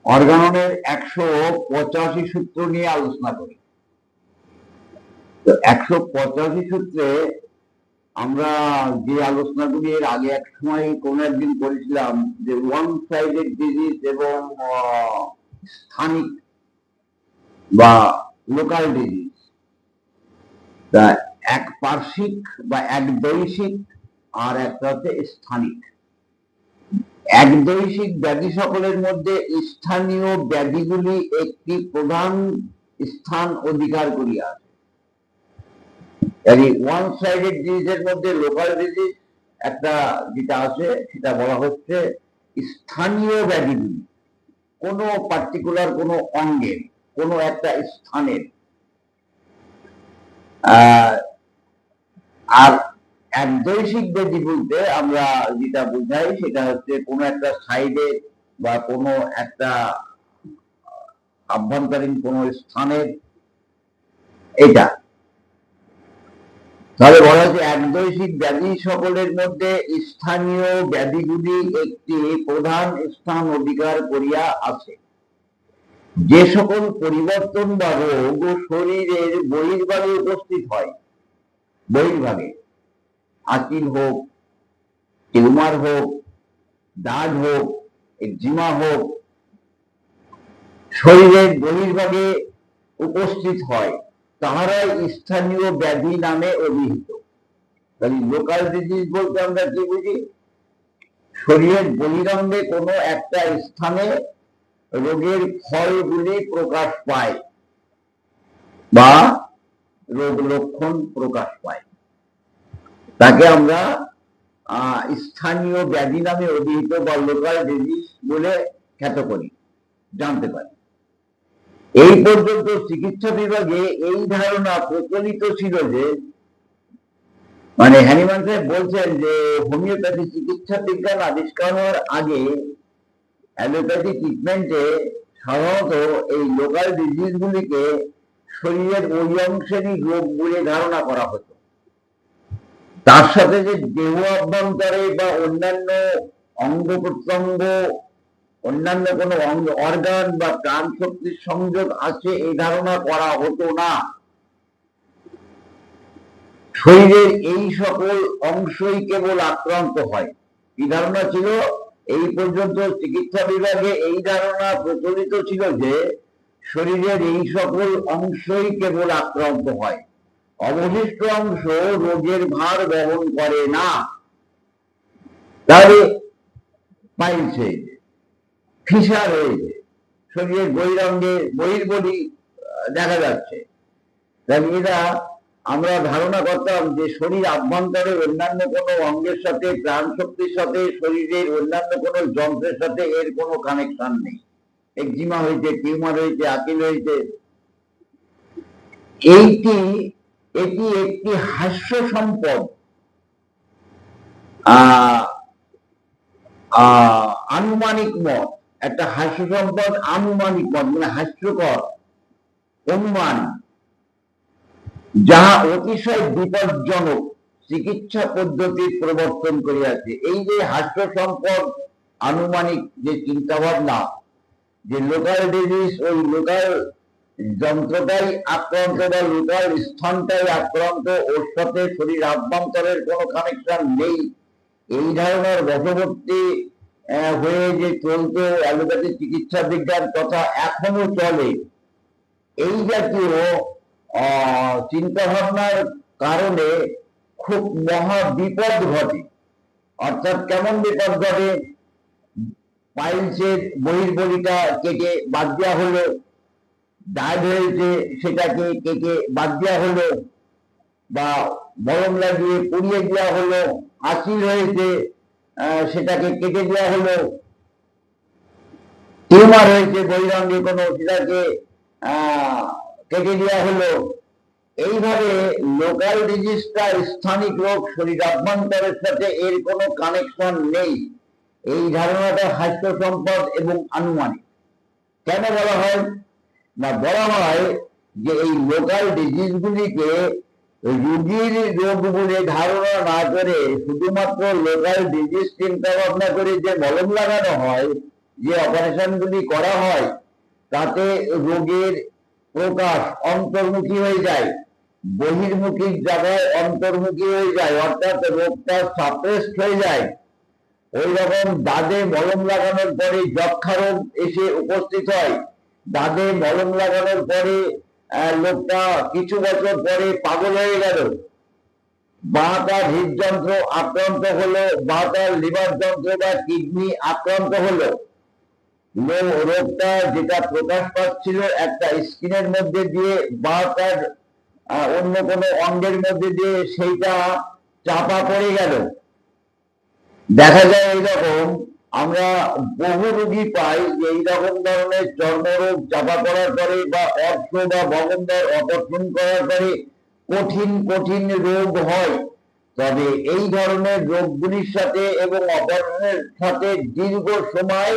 অর্গাননের 185 সূত্র নিয়ে আলোচনা করি। তো 185 সূত্রে আমরা যে আলোচনাগুলি এর আগে এক সময় কোনো একদিন করেছিলাম, যে ওয়ান সাইডেড ডিজিজ এবং স্থানিক বা লোকাল ডিজিজ, তা এক পার্শ্বিক বা এক দৈশিক আর একটা হচ্ছে স্থানিক। এক দৈশিক ব্যাধি সকলের মধ্যে স্থানীয় ব্যাধিগুলি একটি প্রধান স্থান অধিকার করিয়া আছে। ওয়ান সাইডেড ডিজিজের মধ্যে লোকাল ডিজিজ একটা যেটা আছে সেটা বলা হচ্ছে স্থানীয় ব্যাধিগুলি, কোনো পার্টিকুলার কোনো অঙ্গের কোনো একটা স্থানের। আর একদৈশিক ব্যাধি বলতে আমরা যেটা বুঝাই সেটা হচ্ছে কোনো একটা সাইডে বা কোনো একটা আভ্যন্তরীণ কোনো স্থানের, এটা। তাহলে বলা হচ্ছে একদৈশিক ব্যাধি সকলের মধ্যে স্থানীয় ব্যাধিগুলি একটি প্রধান স্থান অধিকার করিয়া আছে। যে সকল পরিবর্তন বা রোগ শরীরের বহির্ভাগে উপস্থিত হয়, বহির্ভাগে আঁচিল হোক, টিউমার হোক, দাগ হোক, একজিমা হোক, শরীরের বহির্ভাগে উপস্থিত হয়, তাহারাই স্থানীয় ব্যাধি নামে অভিহিত। তাহলে লোকাল ডিজিজ বলতে আমরা কি বুঝি? শরীরের বহিরঙ্গে কোনো একটা স্থানে রোগের ফলগুলি প্রকাশ পায় বা রোগ লক্ষণ প্রকাশ পায়, তাকে আমরা স্থানীয় ব্যাধি নামে অভিহিত বা লোকাল ডিজিজ বলে খ্যাত করি, জানতে পারি। এই পর্যন্ত চিকিৎসা বিভাগে এই ধারণা প্রচলিত ছিল যে, মানে হ্যানিম্যান সাহেব বলছেন যে হোমিওপ্যাথি চিকিৎসা বিজ্ঞান আবিষ্কার হওয়ার আগে অ্যালোপ্যাথি ট্রিটমেন্টে সাধারণত এই লোকাল ডিজিজ গুলিকে শরীরের ওই অংশেরই রোগ বলে ধারণা করা হতো। তার সাথে যে দেহ অভ্যন্তরে বা অন্যান্য অঙ্গ প্রত্যঙ্গ, অন্যান্য কোনো অর্গান বা প্রাণ শক্তির সংযোগ আছে এই ধারণা করা হতো না। শরীরের এই সকল অংশই কেবল আক্রান্ত হয়, এই ধারণা ছিল। এই পর্যন্ত চিকিৎসা বিভাগে এই ধারণা প্রচলিত ছিল যে শরীরের এই সকল অংশই কেবল আক্রান্ত হয়, অবশিষ্ট অংশ রোগের ভার বহন করে না। তাহলে পাইলস হয়েছে, ফিসার হয়েছে, শরীরের বহিরঙ্গে বহির্বলি দেখা যাচ্ছে, তাহলে এরা আমরা ধারণা করতাম যে শরীর আভ্যন্তরে অন্যান্য কোনো অঙ্গের সাথে, প্রাণ শক্তির সাথে, শরীরের অন্যান্য কোনো যন্ত্রের সাথে এর কোনো কানেকশন নেই। একজিমা হয়েছে, টিউমার হয়েছে, আঁচিল হয়েছে, এটি একটি হাস্য সম্পদ, আনুমানিক মত, একটা হাস্য সম্পদ আনুমানিক মত মানে হাস্যকর অনুমান, যাহা অতিশয় বিপজ্জনক চিকিৎসা পদ্ধতির প্রবর্তন করিয়াছে। এই যে হাস্য সম্পদ আনুমানিক যে চিন্তা ভাবনা, যে লোকাল ডিজিজ ওই লোকাল যন্ত্রটাই আক্রান্ত বা লোকাল স্থানটাই আক্রান্ত, ওর সাথে শরীর আভ্যন্তরের কোনো কানেকশন নেই, এই ধারণার বশবর্তী হয়ে যে চলতো অ্যালোপ্যাথি চিকিৎসা বিজ্ঞান তথা এখনো চলে, এই জাতীয় চিন্তা ভাবনার কারণে খুব মহা বিপদ ঘটে। অর্থাৎ কেমন বিপদ ঘটে? পাইলসের বহির্বলিটা কেটে বাদ দেওয়া হলো, দাগ হয়েছে সেটাকে কেটে বাদ দেওয়া হলো, বা মলম লাগিয়ে পুড়িয়ে দেওয়া হলো, আঁচিল হয়েছে সেটাকে কেটে দেওয়া হলো, টিউমার হয়েছে বহিরঙ্গে কোনো, সেটাকে কেটে দেওয়া হলো। এইভাবে লোকাল ডিজিজটা স্থানিক রোগ, শরীর আভ্যন্তরের সাথে এর কোনো কানেকশন নেই, এই ধারণাটা হাস্য সম্পদ এবং আনুমানিক। কেন বলা হয় না? বলা হয় যে এই লোকাল ডিজিজ গুলিকে রোগীর রোগ বলে ধারণা না করে শুধুমাত্র লোকাল ডিজিজ চিন্তা ভাবনা করে যে মলম লাগানো হয়, যে অপারেশনগুলি করা হয় তাতে রোগের প্রকাশ অন্তর্মুখী হয়ে যায়, বহির্মুখী জায়গায় অন্তর্মুখী হয়ে যায়, অর্থাৎ রোগটা সাপ্রেসড হয়ে যায়। ওই রকম দাঁতে মলম লাগানোর পরে যক্ষা রোগ এসে উপস্থিত হয়, দাঁতে মলম লাগানোর পরে লোকটা কিছু বছর পরে পাগল হয়ে গেল, বা তার হৃদযন্ত্র আক্রান্ত হলো, বা তার লিভার যন্ত্র বা কিডনি আক্রান্ত হলো, রোগটা যেটা প্রকাশ পাচ্ছিল একটা স্কিনের মধ্যে দিয়ে বা তার অন্য কোনো অঙ্গের মধ্যে দিয়ে সেইটা চাপা পড়ে গেল। দেখা যায় এইরকম আমরা বহু রোগী পাই যে এইরকম ধরনের চর্মরোগ চাপা পড়ার পরে বা অর্থ বা ভগন্দর অপারেশন করার পরে কঠিন কঠিন রোগ হয়। তবে এই ধরনের রোগগুলির সাথে এবং অপারেশনের সাথে দীর্ঘ সময়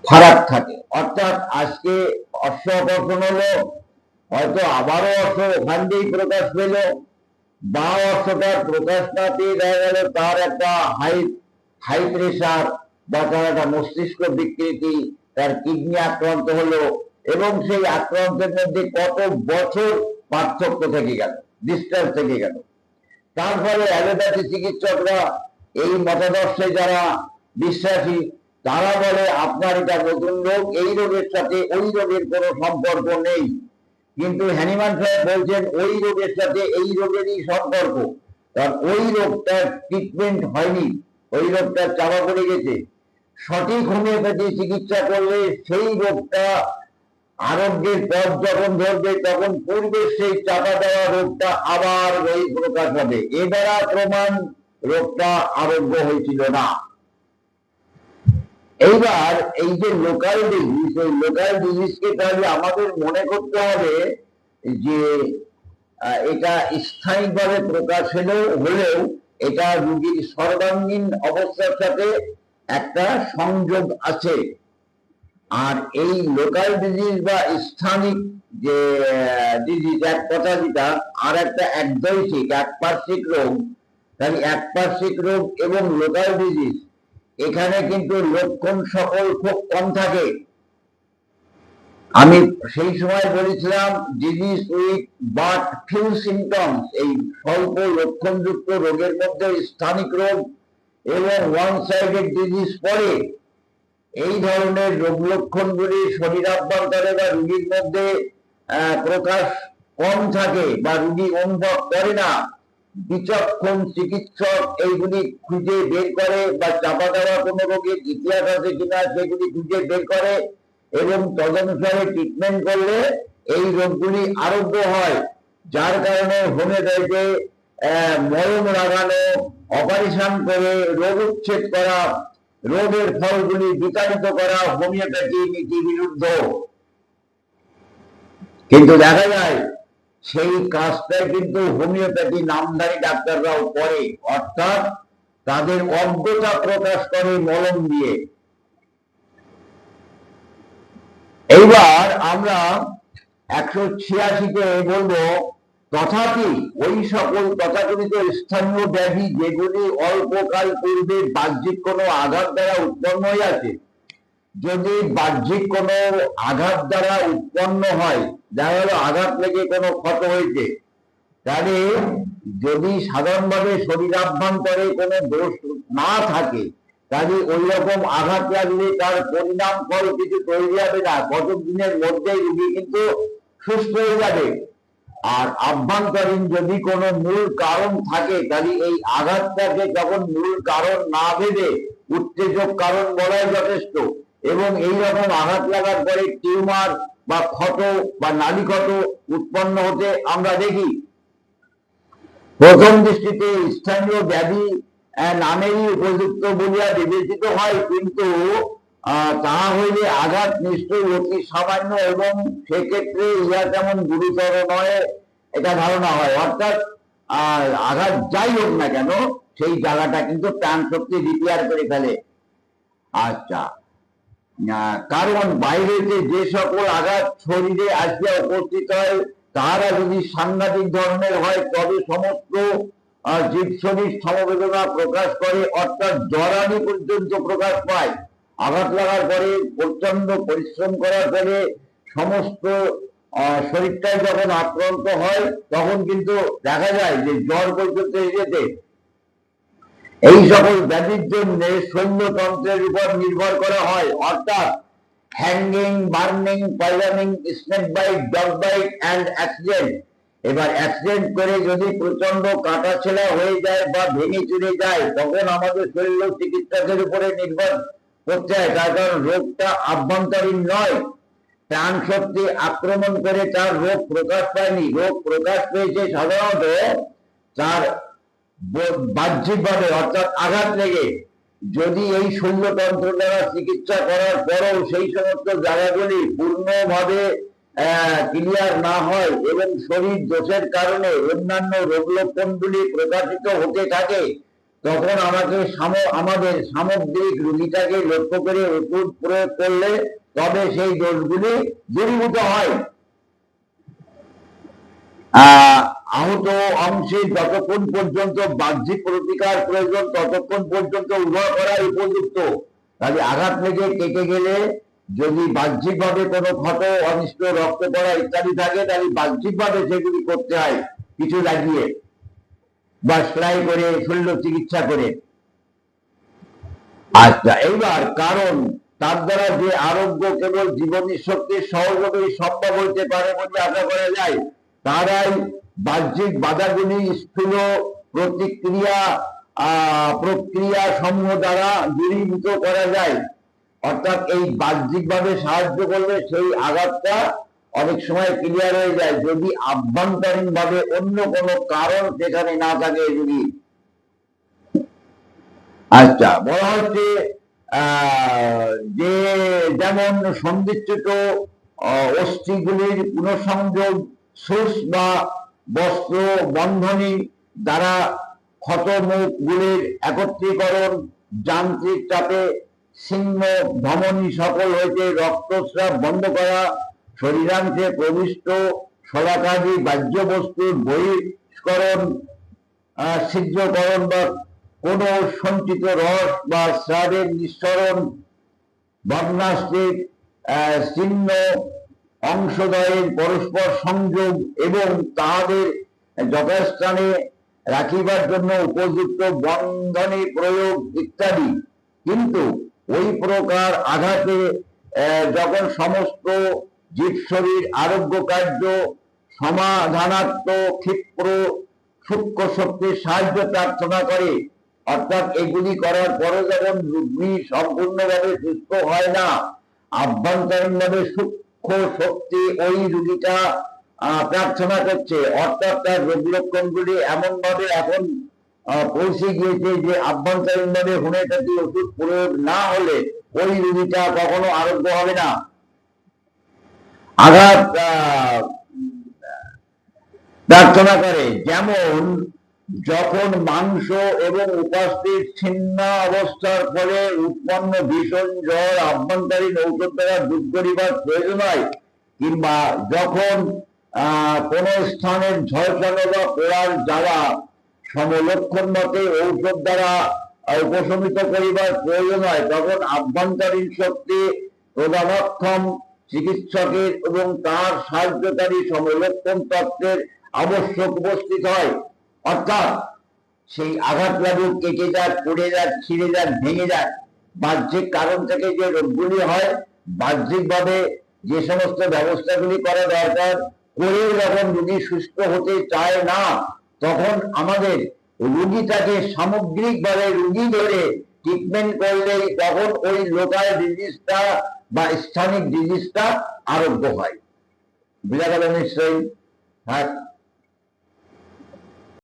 ফারাক থাকে। অর্থাৎ আজকে অর্শ অপারেশন হলো, হয়তো আবারও অর্শ ওখান দিয়েই প্রকাশ পেল, বা অর্থটার প্রকাশ না পেয়ে দেখা গেল তার একটা হাই প্রেশার বা তার একটা মস্তিষ্ক বিকৃতি, তার কিডনি আক্রান্ত হলো, এবং সেই আক্রান্তের মধ্যে কত বছর পার্থক্য থেকে গেল, ডিস্টেন্স থেকে গেল। তার ফলে অ্যালোপ্যাথি চিকিৎসকরা এই মতাদর্শে যারা বিশ্বাসী তারা বলে আপনার এটা নতুন রোগ, এই রোগের সাথে ওই রোগের কোনো সম্পর্ক নেই। কিন্তু হ্যানিম্যান সাহেব বলছেন ওই রোগের সাথে এই রোগেরই সম্পর্ক, কারণ ওই রোগটার ট্রিটমেন্ট হয়নি, ওই রোগটা চাপা পড়ে গেছে। সঠিক হোমিওপ্যাথি চিকিৎসা করলে সেই রোগটা আরোগ্যের পথ যখন ধরবে তখন পূর্বে সেই চাপা দেওয়া রোগটা আবার ওই প্রকাশ হবে। এ দ্বারা প্রমাণ রোগটা আরোগ্য হয়েছিল না। এইবার এই যে লোকাল ডিজিজ, এই লোকাল ডিজিজকে তাহলে আমাদের মনে করতে হবে যে এটা স্থায়িকভাবে প্রকাশ হলেও এটা রোগীর সর্বাঙ্গীন অবস্থার সাথে একটা সংযোগ আছে। আর এই লোকাল ডিজিজ বা স্থানিক যে ডিজিজ এক কথা যেটা, আর একটা একদৈশিক একপার্শ্বিক রোগ, তাহলে একপার্শ্বিক রোগ এবং লোকাল ডিজিজ এখানে কিন্তু লক্ষণ সকল খুব কম থাকে। আমি সেই সময় বলেছিলাম disease with but few symptoms, এই স্বল্প লক্ষণযুক্ত রোগের মধ্যে স্থানিক রোগ এবং ওয়ান সাইডেড ডিজিজ পড়ে। এই ধরনের রোগ লক্ষণগুলি শরীরাভ্যন্তরে বা রোগীর মধ্যে প্রকাশ কম থাকে বা রোগী অনুভব করে না। বিচক্ষণ চিকিৎসক এইগুলি খুঁজে বের করে বা চাপা দেওয়া কোনো রোগের ইতিহাস আছে কিনা সেগুলি খুঁজে বের করে এবং তদনুসারে ট্রিটমেন্ট করলে এই রোগগুলি আরোগ্য হয়। যার কারণে হোমিওপ্যাথিতে মলম লাগানো, অপারেশন করে রোগ উচ্ছেদ করা, রোগের ফলগুলি বিতাড়িত করা হোমিওপ্যাথি নীতি বিরুদ্ধ। কিন্তু দেখা যায় সেই কাজটাই কিন্তু হোমিওপ্যাথি নামধারী ডাক্তাররাও করে, অর্থাৎ তাদের অজ্ঞতা প্রকাশ করে মলম দিয়ে। এইবার আমরা 186-তে বলবো, তথাপি ওই সকল তথাকথিত স্থানীয় ব্যাধি যেগুলি অল্পকাল পূর্বে বাহ্যিক কোনো আঘাত দ্বারা উৎপন্ন হয়েছে, যদি বাহ্যিক কোনো আঘাত দ্বারা উৎপন্ন হয়, দেখা গেল আঘাত লেগে কোনো ক্ষত হয়েছে, তাহলে যদি সাধারণভাবে শরীরাভ্যন্তরে কোনো দোষ না থাকে তাহলে ওই রকম আঘাত লাগলে তার পরিণাম ফল কিছু তৈরি হবে না, কতক দিনের মধ্যেই রোগী কিন্তু সুস্থ হয়ে যাবে। আর আভ্যন্তরীণ যদি কোনো মূল কারণ থাকে তাহলে এই আঘাতটাকে যখন মূল কারণ না ভেবে উত্তেজক কারণ বলাই যথেষ্ট। এবং এই রকম আঘাত লাগার পরে টিউমার বা ক্ষত বা নালী ক্ষত উৎপন্ন হতে আমরা দেখি। প্রথম দৃষ্টিতে স্থানীয় ব্যাধি নামেরই উপযুক্ত বলিয়া বিবেচিত হয়, কিন্তু তা হইলে আঘাত নিশ্চয়ই অতি সামান্য এবং সেক্ষেত্রে ইহা তেমন গুরুতর নয় এটা ধারণা হয়। অর্থাৎ আঘাত যাই হোক না কেন সেই জায়গাটা কিন্তু প্রাণ শক্তি রিপেয়ার করে ফেলে। আচ্ছা, কারণ বাইরে যে সকল আঘাত শরীরে আসিয়া উপস্থিত হয় তারা যদি সাংঘাতিক ধরনের হয় তবে সমস্ত জীব শরীর সমবেদনা প্রকাশ করে, অর্থাৎ জরানি পর্যন্ত প্রকাশ পায়। আঘাত লাগার পরে প্রচন্ড পরিশ্রম করার পরে সমস্ত শরীরটাই যখন আক্রান্ত হয় তখন কিন্তু দেখা যায় যে জ্বর পর্যন্ত এসেছে। এই সকল ব্যাধির জন্য সৈন্যতন্ত্রের উপর নির্ভর করা হয়, অর্থাৎ hanging, burning, poisoning, snake bite, dog bite and accident. এবার অ্যাক্সিডেন্ট করে যদি প্রচন্ড কাটা ছেঁড়া হয়ে যায় বা ভেঙে চুরে যায় তখন আমাদের শরীর চিকিৎসকের উপরে নির্ভর করতে হয়, তার কারণ রোগটা আভ্যন্তরীণ নয়, প্রাণ শক্তি আক্রমণ করে তার রোগ প্রকাশ পায়নি। রোগ প্রকাশ পেয়েছে সাধারণত তার বাহ্যিকভাবে, অর্থাৎ আঘাত লেগে। যদি এই শল্যতন্ত্র দ্বারা চিকিৎসা করার পরেও সেই সমস্ত জায়গাগুলি পূর্ণভাবে ক্লিয়ার না হয় এবং শরীর দোষের কারণে অন্যান্য রোগ লক্ষণগুলি প্রকাশিত হতে থাকে তখন আমাদের সামগ্রিক রোগীটাকে লক্ষ্য করে ওষুধ প্রয়োগ করলে তবে সেই দোষগুলি দূরীভূত হয়। আহত অংশে যতক্ষণ পর্যন্ত বাহ্যিক প্রতিকার প্রয়োজন ততক্ষণ পর্যন্ত উভয় করাই উপযুক্ত। তাহলে আঘাত লেগে কেটে গেলে যদি বাহ্যিকভাবে কোনো ক্ষত, অনিষ্ট, রক্ত পড়া ইত্যাদি থাকে তাহলে বাহ্যিকভাবে সেগুলি করতে হয় কিছু লাগিয়ে বা সেলাই করে, শল্য চিকিৎসা করে। আচ্ছা, এইবার কারণ তার দ্বারা যে আরোগ্য কেবল জীবনী শক্তির সহযোগেই সম্ভব হইতে পারে বলে আশা করা যায়, তারাই বাহ্যিক বাধাগুলি স্থূল প্রক্রিয়া সমূহ দ্বারা দূরীভূত করা যায়। অর্থাৎ এই বাহ্যিকভাবে সাহায্য করলে সেই আঘাতটা অনেক সময় ক্লিয়ার হয়ে যায় যদি আভ্যন্তরীণ ভাবে অন্য কোনো কারণ সেখানে না থাকে যদি। আচ্ছা, বলা হচ্ছে যে যেমন সন্ধিচ্যুত অস্থিগুলির পুনঃসংযোগ, সুস বা বস্ত্র বন্ধনী দ্বারা ক্ষত মুখগুলির একত্রীকরণ, যান্ত্রিক চাপে ছিন্ন ধমনী সকল হইতে রক্তস্রাব বন্ধ করা, শরীরাংশে প্রবিষ্ট শলাকাদি বাহ্য বস্তুর বহিষ্করণ, ছিদ্রকরণ বা কোন সঞ্চিত রস বা স্রাবের নিঃসরণ, ভগ্নাস্থির ছিন্ন অংশদ্বয়ের পরস্পর সংযোগ এবং তাহাদের যথাস্থানে রাখিবার জন্য উপযুক্ত বন্ধনী প্রয়োগ ইত্যাদি। কিন্তু ওই প্রকার আঘাতে যখন সমস্ত জীব শরীর আরোগ্য কার্য সমাধানাত্মক ক্ষিপ্র সূক্ষ্ম শক্তির সাহায্য প্রার্থনা করে, অর্থাৎ এগুলি করার পরে যখন রোগী সম্পূর্ণভাবে সুস্থ হয় না, আভ্যন্তরীণভাবে সূক্ষ্ম শক্তি ওই রোগীটা প্রার্থনা করছে, অর্থাৎ তার রোগ লক্ষণগুলি এমন ভাবে এখন পৌঁছে গিয়েছে যে আভ্যন্তরীণভাবে হোমিওপ্যাথি ওষুধ প্রয়োগ না হলে ওই রোগীটা কখনো আরোগ্য হবে না। আঘাত প্রার্থনা করে, যেমন যখন মাংস এবং উপাস্থির ছিন্ন অবস্থার ফলে উৎপন্ন ভীষণ জ্বর আভ্যন্তরীণ ঔষধ দ্বারা দূর করিবার প্রয়োজন হয়, কিংবা যখন কোন স্থানের ঝলসানো বা পোড়ার জ্বালা সমলক্ষণ মতে ঔষধ দ্বারা উপশমিত করিবার প্রয়োজন হয়, তখন আভ্যন্তরীণ শক্তি প্রদানক্ষম চিকিৎসকের এবং তার সাহায্যকারী সমলক্ষণ তত্ত্বের আবশ্যক উপস্থিত হয়। অর্থাৎ সেই আঘাত লাগুক, কেটে যাক, পড়ে যাক, ছিঁড়ে যাক, ভেঙে যাক, বাহ্যিক কারণ থেকে যে রোগগুলি হয় বাহ্যিকভাবে যে সমস্ত ব্যবস্থাগুলি করা দরকার করেও যখন রোগী সুস্থ হতে চায় না তখন আমাদের রোগীটাকে সামগ্রিকভাবে রোগী ধরে ট্রিটমেন্ট করলেই তখন ওই লোকাল ডিজিজটা বা স্থানিক ডিজিজটা আরোগ্য হয়। বুঝা গেল নিশ্চয়ই? হ্যাঁ।